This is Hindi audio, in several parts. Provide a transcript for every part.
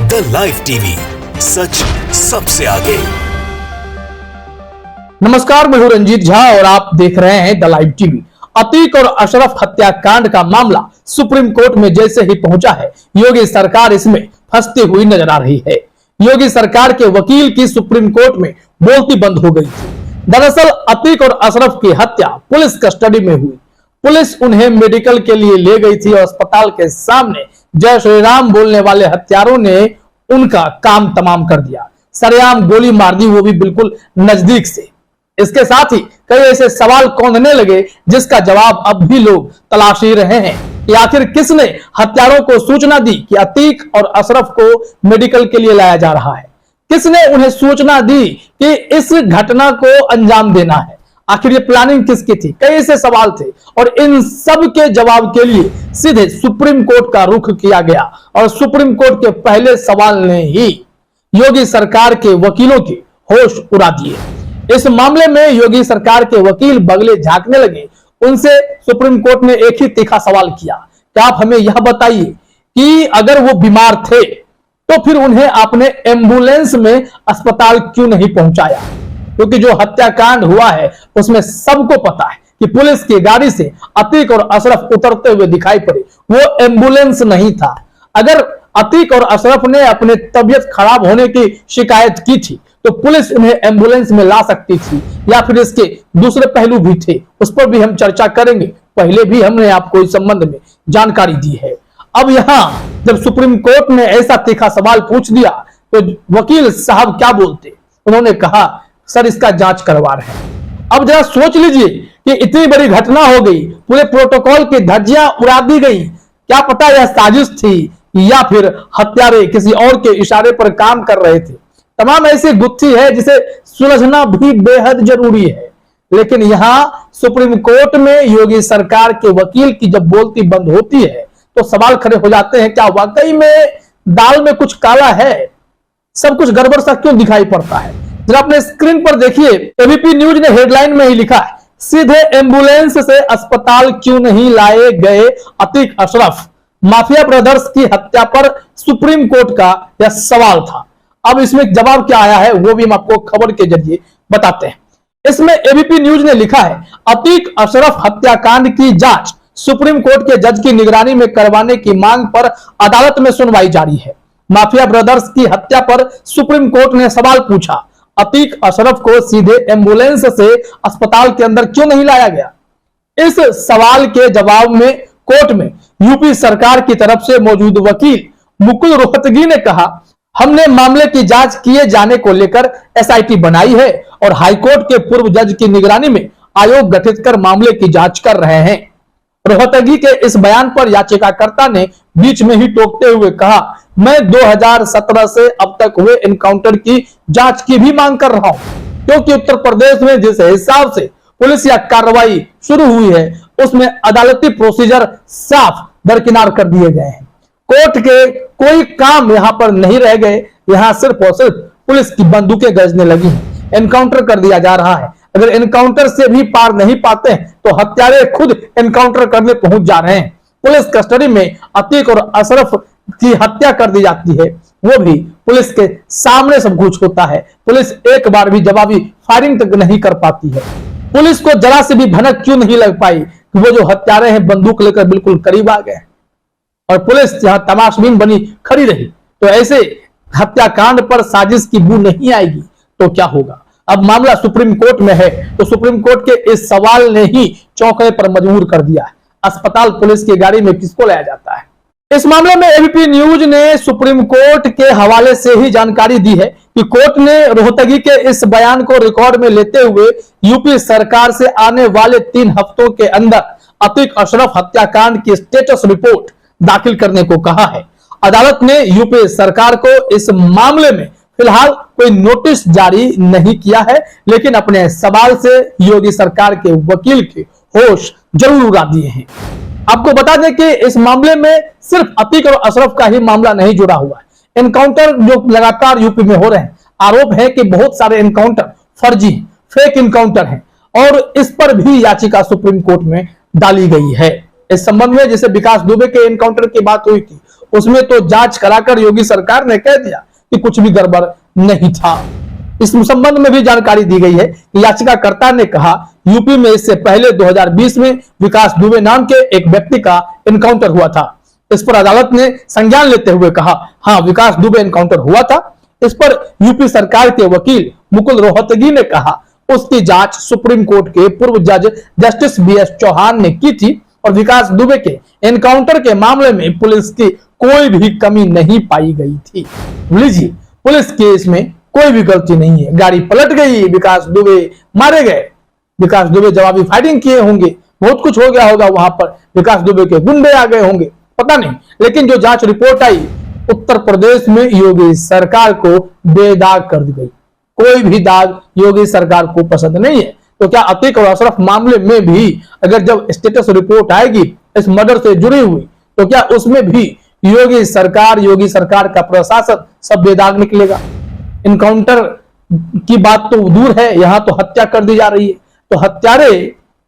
द लाइव टीवी, सच सबसे आगे। नमस्कार, मैं हूं रंजीत झा और आप देख रहे हैं द लाइव टीवी। अतीक और अशरफ हत्याकांड का मामला सुप्रीम कोर्ट में जैसे ही पहुंचा है, योगी सरकार इसमें फंसती हुई नजर आ रही है। योगी सरकार के वकील की सुप्रीम कोर्ट में बोलती बंद हो गई थी। दरअसल अतीक और अशरफ की हत्या पुलिस कस्टडी में हुई। पुलिस उन्हें मेडिकल के लिए ले गई थी और अस्पताल के सामने जय श्री राम बोलने वाले हत्यारों ने उनका काम तमाम कर दिया। सरेआम गोली मार दी, वो भी बिल्कुल नजदीक से। इसके साथ ही कई ऐसे सवाल कौंधने लगे जिसका जवाब अब भी लोग तलाश ही रहे हैं कि आखिर किसने हत्यारों को सूचना दी कि अतीक और अशरफ को मेडिकल के लिए लाया जा रहा है। किसने उन्हें सूचना दी कि इस घटना को अंजाम देना है। आखिर ये प्लानिंग किसकी थी। कई ऐसे सवाल थे और इन सब के जवाब के लिए सीधे सुप्रीम कोर्ट का रुख किया गया और सुप्रीम कोर्ट के पहले सवाल ने ही योगी सरकार के वकीलों की होश उड़ा दिए। इस मामले में योगी सरकार के वकील बगले झांकने लगे। उनसे सुप्रीम कोर्ट ने एक ही तीखा सवाल किया कि आप हमें यह बताइए कि अगर वो बीमार थे तो फिर उन्हें आपने एम्बुलेंस में अस्पताल क्यों नहीं पहुंचाया। क्योंकि जो हत्याकांड हुआ है उसमें सबको पता है कि पुलिस की गाड़ी से अतीक और अशरफ उतरते हुए दिखाई पड़े, वो एम्बुलेंस नहीं था। अगर अतीक और अशरफ ने अपने तबीयत खराब होने की शिकायत की थी तो पुलिस उन्हें एम्बुलेंस में ला सकती थी, या फिर इसके दूसरे पहलू भी थे, उस पर भी हम चर्चा करेंगे। पहले भी हमने आपको इस संबंध में जानकारी दी है। अब यहां जब सुप्रीम कोर्ट ने ऐसा तीखा सवाल पूछ दिया तो वकील साहब क्या बोलते। उन्होंने कहा, सर इसका जांच करवा रहे हैं। अब जरा सोच लीजिए कि इतनी बड़ी घटना हो गई, पूरे प्रोटोकॉल की धज्जियां उड़ा दी गई। क्या पता यह साजिश थी या फिर हत्यारे किसी और के इशारे पर काम कर रहे थे। तमाम ऐसी गुत्थी है जिसे सुलझना भी बेहद जरूरी है। लेकिन यहां सुप्रीम कोर्ट में योगी सरकार के वकील की जब बोलती बंद होती है तो सवाल खड़े हो जाते हैं, क्या वाकई में दाल में कुछ काला है। सब कुछ गड़बड़ सा क्यों दिखाई पड़ता है। जरा अपने स्क्रीन पर देखिए, एबीपी न्यूज ने हेडलाइन में ही लिखा है, सीधे एम्बुलेंस से अस्पताल क्यों नहीं लाए गए अतीक अशरफ। माफिया ब्रदर्स की हत्या पर सुप्रीम कोर्ट का यह सवाल था। अब इसमें जवाब क्या आया है वो भी हम आपको खबर के जरिए बताते हैं। इसमें एबीपी न्यूज ने लिखा है, अतीक अशरफ हत्याकांड की जांच सुप्रीम कोर्ट के जज की निगरानी में करवाने की मांग पर अदालत में सुनवाई जारी है। माफिया ब्रदर्स की हत्या पर सुप्रीम कोर्ट ने सवाल पूछा, अतीक अशरफ को सीधे एम्बुलेंस से अस्पताल के अंदर क्यों नहीं लाया गया। इस सवाल के जवाब में कोर्ट में यूपी सरकार की तरफ से मौजूद वकील मुकुल रोहतगी ने कहा, हमने मामले की जांच किए जाने को लेकर एसआईटी बनाई है और हाईकोर्ट के पूर्व जज की निगरानी में आयोग गठित कर मामले की जांच कर रहे हैं। रोहतगी के इस बयान पर याचिकाकर्ता ने बीच में ही टोकते हुए कहा, मैं 2017 से अब तक हुए एनकाउंटर की जांच की भी मांग कर रहा हूं, क्योंकि उत्तर प्रदेश में जिस हिसाब से पुलिस या कार्रवाई शुरू हुई है उसमें अदालती प्रोसीजर साफ दरकिनार कर दिए गए हैं। कोर्ट के कोई काम यहां पर नहीं रह गए। यहां सिर्फ और सिर्फ पुलिस की बंदूकें गरजने लगी हैं। एनकाउंटर कर दिया जा रहा है। अगर एनकाउंटर से भी पार नहीं पाते हैं तो हत्यारे खुद एनकाउंटर करने पहुंच जा रहे हैं। पुलिस कस्टडी में अतीक और अशरफ की हत्या कर दी जाती है, वो भी पुलिस के सामने सब कुछ होता है। पुलिस एक बार भी जवाबी फायरिंग तक नहीं कर पाती है। पुलिस को जरा से भी भनक क्यों नहीं लग पाई कि वो जो हत्यारे हैं बंदूक लेकर बिल्कुल करीब आ गए और पुलिस जहां तमाशबीन बनी खड़ी रही। तो ऐसे हत्याकांड पर साजिश की बू नहीं आएगी तो क्या होगा। अब मामला सुप्रीम कोर्ट में है तो सुप्रीम कोर्ट के इस सवाल ने ही चौंकने पर मजबूर कर दिया है। अस्पताल पुलिस की गाड़ी में किसको लाया जाता है। इस मामले में एबीपी न्यूज ने सुप्रीम कोर्ट के हवाले से ही जानकारी दी है कि कोर्ट ने रोहतगी के इस बयान को रिकॉर्ड में लेते हुए यूपी सरकार से आने वाले 3 हफ्तों के अंदर अतीक अशरफ हत्याकांड की स्टेटस रिपोर्ट दाखिल करने को कहा है। अदालत ने यूपी सरकार को इस मामले में फिलहाल कोई नोटिस जारी नहीं किया है, लेकिन अपने सवाल से योगी सरकार के वकील के होश जरूर उड़ा दिए हैं। आपको बता दें कि इस मामले में सिर्फ अतीक और अशरफ का ही मामला नहीं जुड़ा हुआ है। एनकाउंटर जो लगातार यूपी में हो रहे हैं, आरोप है कि बहुत सारे एनकाउंटर फर्जी फेक एनकाउंटर हैं और इस पर भी याचिका सुप्रीम कोर्ट में डाली गई है। इस संबंध में जैसे विकास दुबे के एनकाउंटर की बात हुई थी, उसमें तो जांच कराकर योगी सरकार ने कह दिया कि कुछ भी गड़बड़ नहीं था। इस संबंध में भी जानकारी दी गई है कि याचिकाकर्ता ने कहा यूपी में इससे पहले 2020 में विकास दुबे नाम के एक व्यक्ति का एनकाउंटर हुआ था। इस पर अदालत ने संज्ञान लेते हुए कहा, हाँ, विकास दुबे एनकाउंटर हुआ था। इस पर यूपी सरकार के वकील मुकुल रोहतगी ने कहा उसकी जांच सुप्रीम कोर्ट के पूर्व जज जस्टिस BS चौहान ने की थी और विकास दुबे के एनकाउंटर के मामले में पुलिस की कोई भी कमी नहीं पाई गई थी। लीजिए, पुलिस के इसमें कोई भी गलती नहीं है। गाड़ी पलट गई, विकास दुबे मारे गए, विकास दुबे जवाबी फायरिंग किए होंगे, बहुत कुछ हो गया होगा वहां पर, विकास दुबे के गुंडे आ गए होंगे, पता नहीं। लेकिन जो जांच रिपोर्ट आई उत्तर प्रदेश में योगी सरकार को बेदाग कर दी गई। कोई भी दाग योगी सरकार को पसंद नहीं है। तो क्या अतीक और अशरफ मामले में भी अगर जब स्टेटस रिपोर्ट आएगी इस मर्डर से जुड़ी हुई, तो क्या उसमें भी योगी सरकार का प्रशासन सब बेदाग निकलेगा? इनकाउंटर की बात तो दूर है, यहां तो हत्या कर दी जा रही है। तो हत्यारे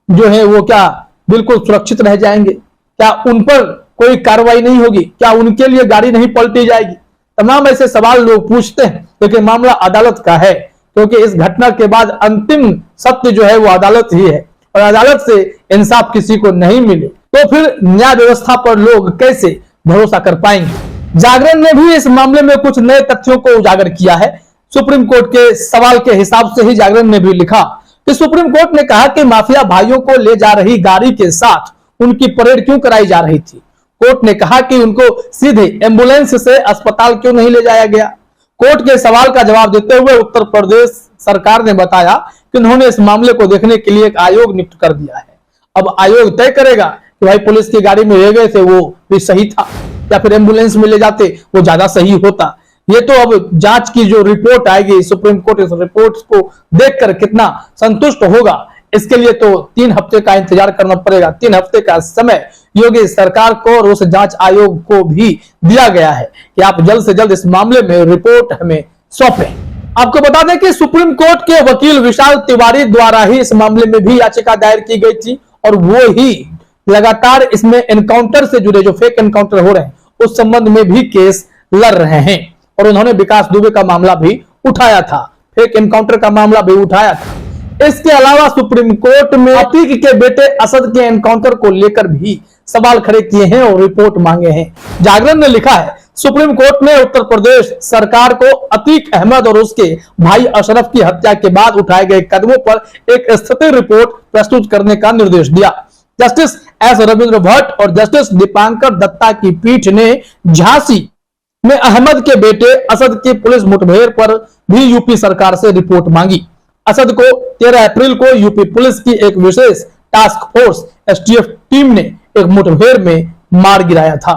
जो है वो क्या बिल्कुल सुरक्षित रह जाएंगे? क्या उन पर कोई कार्रवाई नहीं होगी? क्या उनके लिए गाड़ी नहीं पलटी जाएगी? तमाम ऐसे सवाल लोग पूछते हैं, लेकिन मामला अदालत का है, क्योंकि इस घटना के बाद अंतिम सत्य जो है वो अदालत ही है और अदालत से इंसाफ किसी को नहीं मिले तो फिर न्याय व्यवस्था पर लोग कैसे भरोसा कर पाएंगे? जागरण ने भी इस मामले में कुछ नए तथ्यों को उजागर किया है। सुप्रीम कोर्ट के सवाल के हिसाब से ही जागरण ने भी लिखा कि सुप्रीम कोर्ट ने कहा कि माफिया भाइयों को ले जा रही गाड़ी के साथ उनकी परेड क्यों कराई जा रही थी। कोर्ट ने कहा कि उनको सीधे एम्बुलेंस से अस्पताल क्यों नहीं ले जाया गया। कोर्ट के सवाल का जवाब देते हुए उत्तर प्रदेश सरकार ने बताया कि उन्होंने इस मामले को देखने के लिए एक आयोग नियुक्त कर दिया है। अब आयोग तय करेगा कि भाई पुलिस की गाड़ी में ले गए थे वो भी सही था या फिर एम्बुलेंस में ले जाते वो ज्यादा सही होता। ये तो अब जांच की जो रिपोर्ट आएगी, सुप्रीम कोर्ट इस रिपोर्ट को देखकर कितना संतुष्ट होगा, इसके लिए तो 3 हफ्ते का इंतजार करना पड़ेगा। 3 हफ्ते का समय योगी सरकार को और उस जांच आयोग को भी दिया गया है कि आप जल्द से जल्द इस मामले में रिपोर्ट हमें सौंपें। आपको बता दें कि सुप्रीम कोर्ट के वकील विशाल तिवारी द्वारा ही इस मामले में भी याचिका दायर की गई थी और वो ही लगातार इसमें एनकाउंटर से जुड़े जो फेक एनकाउंटर हो रहे हैं उस संबंध में भी केस लड़ रहे हैं और उन्होंने विकास दुबे का मामला भी उठाया था, फेक एनकाउंटर का मामला भी उठाया था। इसके अलावा सुप्रीम कोर्ट में अतीक के बेटे असद के एनकाउंटर को लेकर भी सवाल खड़े किए हैं और रिपोर्ट मांगे हैं। जागरण ने लिखा है सुप्रीम कोर्ट ने उत्तर प्रदेश सरकार को अतीक अहमद और उसके भाई अशरफ की हत्या के बाद उठाए गए कदमों पर एक स्थिति रिपोर्ट प्रस्तुत करने का निर्देश दिया। जस्टिस एस रविंद्र भट्ट और जस्टिस दीपांकर दत्ता की पीठ ने झांसी में अहमद के बेटे असद की पुलिस मुठभेड़ पर भी यूपी सरकार से रिपोर्ट मांगी। असद को 13 अप्रैल को यूपी पुलिस की एक विशेष टास्क फोर्स STF टीम ने एक मुठभेड़ में मार गिराया था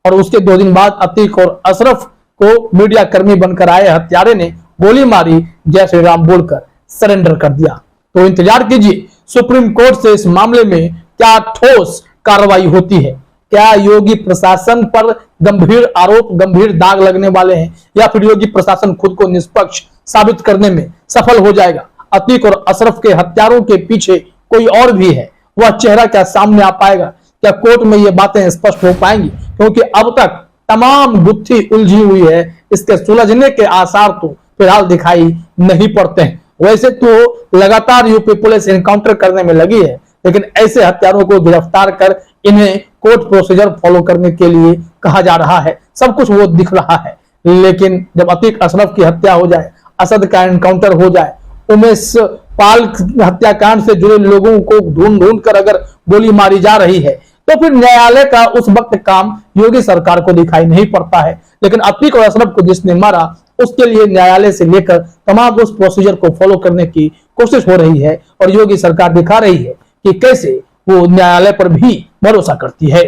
और उसके 2 दिन बाद अतीक और अशरफ को मीडिया कर्मी बनकर आए हत्यारे ने गोली मारी, जय श्री राम बोलकर सरेंडर कर दिया। तो इंतजार कीजिए सुप्रीम कोर्ट से इस मामले में क्या ठोस कार्रवाई होती है। क्या योगी प्रशासन पर गंभीर आरोप, गंभीर दाग लगने वाले हैं या फिर योगी प्रशासन खुद को निष्पक्ष साबित करने में सफल हो जाएगा? अतीक और अशरफ के हत्यारों के पीछे कोई और भी है, वह चेहरा क्या सामने आ पाएगा? क्या कोर्ट में ये बातें स्पष्ट हो पाएंगी? क्योंकि अब तक तमाम गुत्थी उलझी हुई है, इसके सुलझने के आसार तो फिलहाल दिखाई नहीं पड़ते हैं। वैसे तो लगातार यूपी पुलिस एनकाउंटर करने में लगी है, लेकिन ऐसे हत्यारों को गिरफ्तार कर इन्हें कोर्ट प्रोसीजर फॉलो करने के लिए कहा जा रहा है। सब कुछ वो दिख रहा है, लेकिन जब अतीक अशरफ की हत्या हो जाए, असद का एनकाउंटर हो जाए, उमेश पाल हत्याकांड से जुड़े लोगों को ढूंढ ढूंढ कर अगर गोली मारी जा रही है, तो फिर न्यायालय का उस वक्त काम योगी सरकार को दिखाई नहीं पड़ता है। लेकिन अतीक और अशरफ को जिसने मारा उसके लिए न्यायालय से लेकर तमाम उस प्रोसीजर को फॉलो करने की कोशिश हो रही है और योगी सरकार दिखा रही है कि कैसे वो न्यायालय पर भी भरोसा करती है।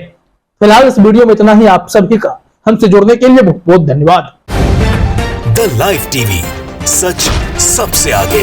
फिलहाल इस वीडियो में इतना ही। आप सभी का हमसे जुड़ने के लिए बहुत बहुत धन्यवाद। द लाइव टीवी, सच सबसे आगे।